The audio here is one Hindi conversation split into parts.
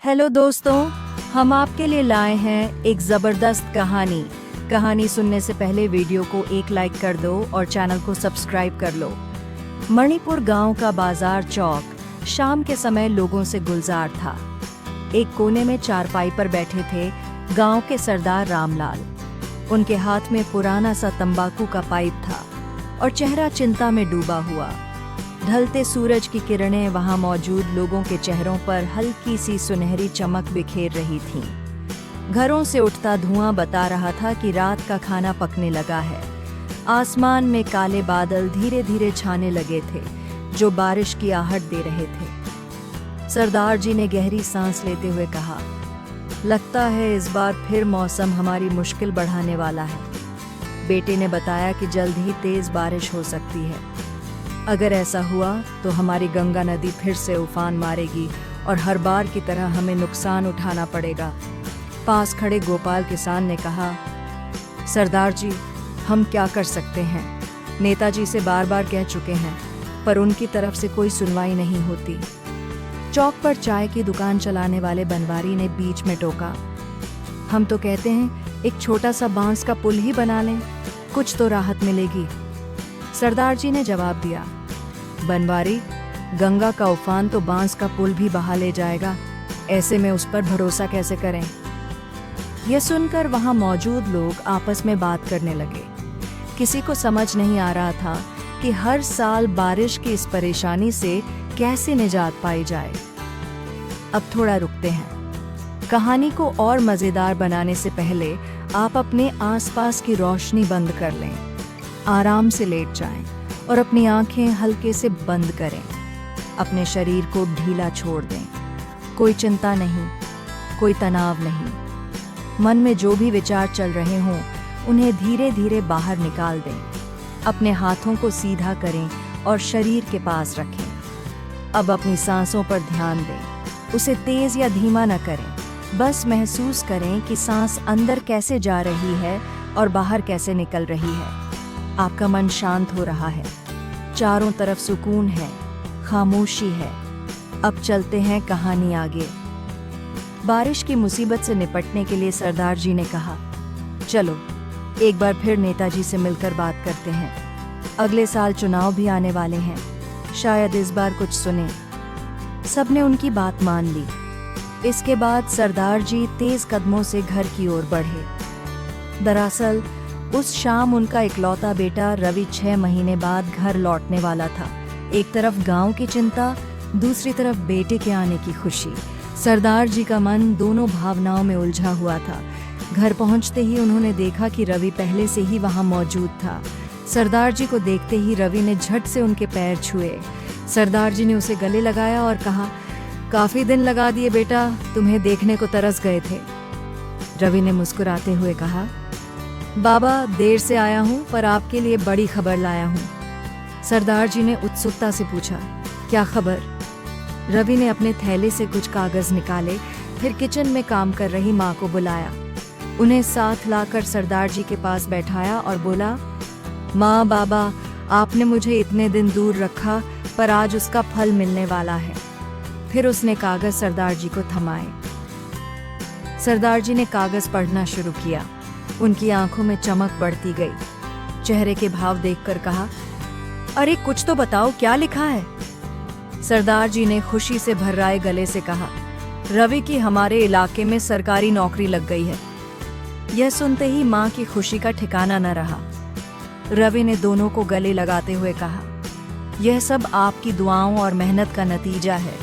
हेलो दोस्तों, हम आपके लिए लाए हैं एक ज़बरदस्त कहानी सुनने से पहले वीडियो को एक लाइक कर दो और चैनल को सब्सक्राइब कर लो। मणिपुर गांव का बाजार चौक शाम के समय लोगों से गुलजार था। एक कोने में चारपाई पर बैठे थे गांव के सरदार रामलाल। उनके हाथ में पुराना सा तंबाकू का पाइप था और चेहरा चिंता में डूबा हुआ। ढलते सूरज की किरणें वहां मौजूद लोगों के चेहरों पर हल्की सी सुनहरी चमक बिखेर रही थीं। घरों से उठता धुआं बता रहा था कि रात का खाना पकने लगा है। आसमान में काले बादल धीरे धीरे छाने लगे थे, जो बारिश की आहट दे रहे थे। सरदार जी ने गहरी सांस लेते हुए कहा, लगता है इस बार फिर मौसम हमारी मुश्किल बढ़ाने वाला है। बेटे ने बताया कि जल्द ही तेज बारिश हो सकती है। अगर ऐसा हुआ तो हमारी गंगा नदी फिर से उफान मारेगी और हर बार की तरह हमें नुकसान उठाना पड़ेगा। पास खड़े गोपाल किसान ने कहा, सरदार जी, हम क्या कर सकते हैं? नेताजी से बार बार कह चुके हैं, पर उनकी तरफ से कोई सुनवाई नहीं होती। चौक पर चाय की दुकान चलाने वाले बनवारी ने बीच में टोका, हम तो कहते हैं एक छोटा सा बांस का पुल ही बना लें, कुछ तो राहत मिलेगी। सरदार जी ने जवाब दिया, बनवारी, गंगा का उफान तो बांस का पुल भी बहा ले जाएगा, ऐसे में उस पर भरोसा कैसे करें? यह सुनकर वहां मौजूद लोग आपस में बात करने लगे। किसी को समझ नहीं आ रहा था कि हर साल बारिश की इस परेशानी से कैसे निजात पाई जाए। अब थोड़ा रुकते हैं। कहानी को और मजेदार बनाने से पहले आप अपने आसपास की रोशनी बंद कर लें, आराम से लेट जाएं और अपनी आंखें हल्के से बंद करें। अपने शरीर को ढीला छोड़ दें। कोई चिंता नहीं, कोई तनाव नहीं। मन में जो भी विचार चल रहे हों, उन्हें धीरे धीरे बाहर निकाल दें। अपने हाथों को सीधा करें और शरीर के पास रखें। अब अपनी सांसों पर ध्यान दें। उसे तेज या धीमा न करें, बस महसूस करें कि सांस अंदर कैसे जा रही है और बाहर कैसे निकल रही है। आपका मन शांत हो रहा है, चारों तरफ सुकून है, खामोशी है। अब चलते हैं कहानी आगे। बारिश की मुसीबत से निपटने के लिए सरदार जी ने कहा, चलो एक बार फिर नेताजी से मिलकर बात करते हैं। अगले साल चुनाव भी आने वाले हैं, शायद इस बार कुछ सुने। सबने उनकी बात मान ली। इसके बाद सरदार जी तेज कदमों से घर की ओर बढ़े। दरअसल उस शाम उनका इकलौता बेटा रवि 6 महीने बाद घर लौटने वाला था। एक तरफ गांव की चिंता, दूसरी तरफ बेटे के आने की खुशी। सरदार जी का मन दोनों भावनाओं में उलझा हुआ था। घर पहुंचते ही उन्होंने देखा कि रवि पहले से ही वहां मौजूद था। सरदार जी को देखते ही रवि ने झट से उनके पैर छुए। सरदार जी ने उसे गले लगाया और कहा, काफी दिन लगा दिए बेटा, तुम्हें देखने को तरस गए थे। रवि ने मुस्कुराते हुए कहा, बाबा, देर से आया हूँ, पर आपके लिए बड़ी खबर लाया हूँ। सरदार जी ने उत्सुकता से पूछा, क्या खबर? रवि ने अपने थैले से कुछ कागज निकाले, फिर किचन में काम कर रही माँ को बुलाया। उन्हें साथ लाकर सरदार जी के पास बैठाया और बोला, माँ, बाबा, आपने मुझे इतने दिन दूर रखा, पर आज उसका फल मिलने वाला है। फिर उसने कागज सरदार जी को थमाए। सरदार जी ने कागज पढ़ना शुरू किया। उनकी आंखों में चमक बढ़ती गई। चेहरे के भाव देखकर कहा, अरे कुछ तो बताओ, क्या लिखा है? सरदार जी ने खुशी से भर्राए गले से कहा, रवि की हमारे इलाके में सरकारी नौकरी लग गई है। यह सुनते ही माँ की खुशी का ठिकाना न रहा। रवि ने दोनों को गले लगाते हुए कहा, यह सब आपकी दुआओं और मेहनत का नतीजा है।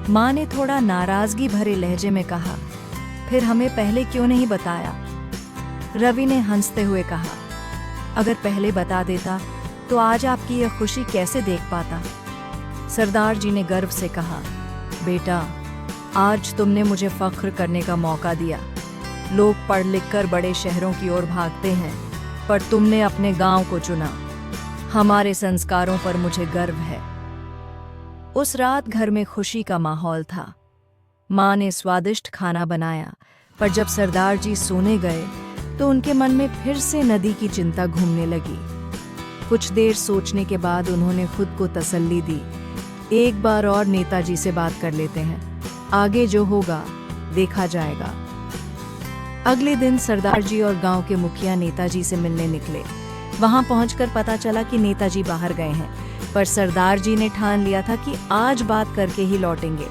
माँ ने थोड़ा नाराजगी भरे लहजे में कहा, फिर हमें पहले क्यों नहीं बताया? रवि ने हंसते हुए कहा, अगर पहले बता देता तो आज आपकी यह खुशी कैसे देख पाता? सरदार जी ने गर्व से कहा, बेटा, आज तुमने मुझे फख्र करने का मौका दिया। लोग पढ़ लिख कर बड़े शहरों की ओर भागते हैं, पर तुमने अपने गांव को चुना। हमारे संस्कारों पर मुझे गर्व है। उस रात घर में खुशी का माहौल था। माँ ने स्वादिष्ट खाना बनाया, पर जब सरदार जी सोने गए तो उनके मन में फिर से नदी की चिंता घूमने लगी। कुछ देर सोचने के बाद उन्होंने खुद को तसल्ली दी, एक बार और नेताजी से बात कर लेते हैं। आगे जो होगा देखा जाएगा। अगले दिन सरदार जी और गांव के मुखिया नेताजी से मिलने निकले। वहां पहुंचकर पता चला कि नेताजी बाहर गए हैं, पर सरदार जी ने ठान लिया था कि आज बात करके ही लौटेंगे।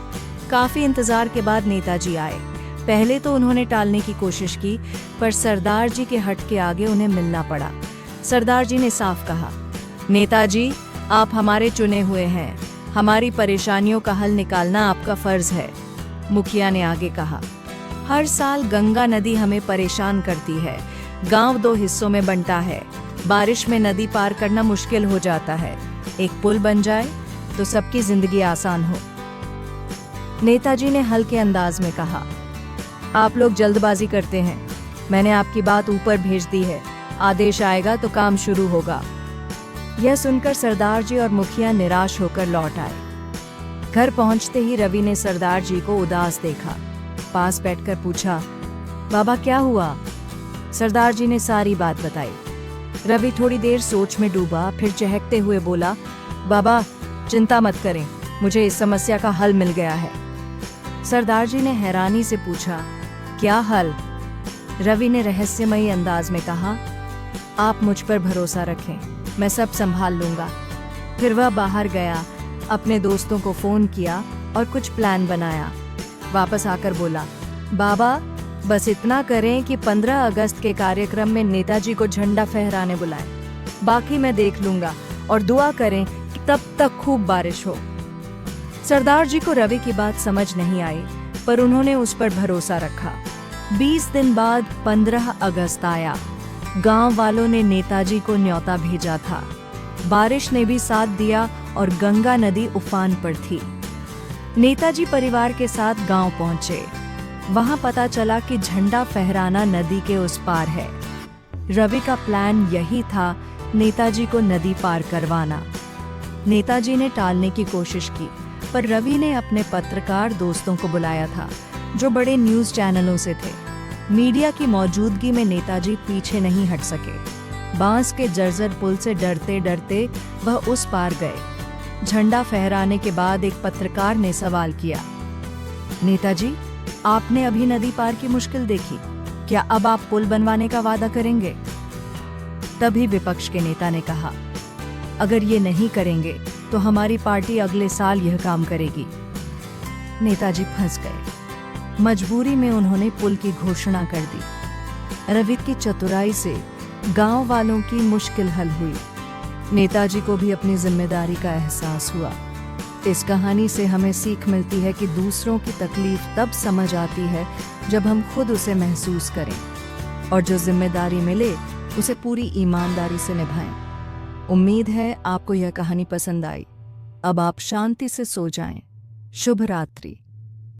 काफी इंतजार के बाद नेताजी आए। पहले तो उन्होंने टालने की कोशिश की, पर सरदार जी के हट के आगे उन्हें मिलना पड़ा। सरदार जी ने साफ कहा, नेताजी, आप हमारे चुने हुए हैं, हमारी परेशानियों का हल निकालना आपका फर्ज है। मुखिया ने आगे कहा, हर साल गंगा नदी हमें परेशान करती है। गांव 2 हिस्सों में बंटा है। बारिश में नदी पार करना मुश्किल हो जाता है। एक पुल बन जाए तो सबकी जिंदगी आसान हो। नेताजी ने हल्के अंदाज में कहा, आप लोग जल्दबाजी करते हैं। मैंने आपकी बात ऊपर भेज दी है। आदेश आएगा तो काम शुरू होगा। यह सुनकर सरदार जी और मुखिया निराश होकर लौट आए। घर पहुंचते ही रवि ने सरदार जी को उदास देखा। पास बैठकर पूछा, बाबा क्या हुआ? सरदार जी ने सारी बात बताई। रवि थोड़ी देर सोच में डूबा, फिर चहकते हुए बोला, बाबा चिंता मत करें, मुझे इस समस्या का हल मिल गया है। सरदार जी ने हैरानी से पूछा, क्या हल? रवि ने रहस्यमयी अंदाज में कहा, आप मुझ पर भरोसा रखें, मैं सब संभाल लूंगा। फिर वह बाहर गया, अपने दोस्तों को फोन किया और कुछ प्लान बनाया। वापस आकर बोला, बाबा बस इतना करें कि 15 अगस्त के कार्यक्रम में नेताजी को झंडा फहराने बुलाएं। बाकी मैं देख लूंगा और दुआ करें कि तब तक खूब बारिश हो। सरदार जी को रवि की बात समझ नहीं आई, पर उन्होंने उस पर भरोसा रखा। 20 दिन बाद 15 अगस्त आया। गांव वालों ने नेताजी को न्योता भेजा था। बारिश ने भी साथ दिया और गंगा नदी उफान पर थी। नेताजी परिवार के साथ गांव पहुंचे। वहां पता चला कि झंडा फहराना नदी के उस पार है। रवि का प्लान यही था, नेताजी को नदी पार करवाना। नेताजी ने टालने की कोशिश की, पर रवि ने अपने पत्रकार दोस्तों को बुलाया था, जो बड़े न्यूज़ चैनलों से थे। मीडिया की मौजूदगी में नेताजी पीछे नहीं हट सके। बांस के जर्जर पुल से डरते डरते वह उस पार गए। झंडा फहराने के बाद एक पत्रकार ने सवाल किया, नेताजी, आपने अभी नदी पार की मुश्किल देखी, क्या अब आप पुल बनवाने का वादा करेंगे? तभी विपक्ष के नेता ने कहा, अगर ये नहीं करेंगे तो हमारी पार्टी अगले साल यह काम करेगी। नेताजी फंस गए। मजबूरी में उन्होंने पुल की घोषणा कर दी। रवि की चतुराई से गांव वालों की मुश्किल हल हुई। नेताजी को भी अपनी जिम्मेदारी का एहसास हुआ। इस कहानी से हमें सीख मिलती है कि दूसरों की तकलीफ तब समझ आती है जब हम खुद उसे महसूस करें, और जो जिम्मेदारी मिले उसे पूरी ईमानदारी से निभाएं। उम्मीद है आपको यह कहानी पसंद आई। अब आप शांति से सो जाएं। शुभ रात्रि।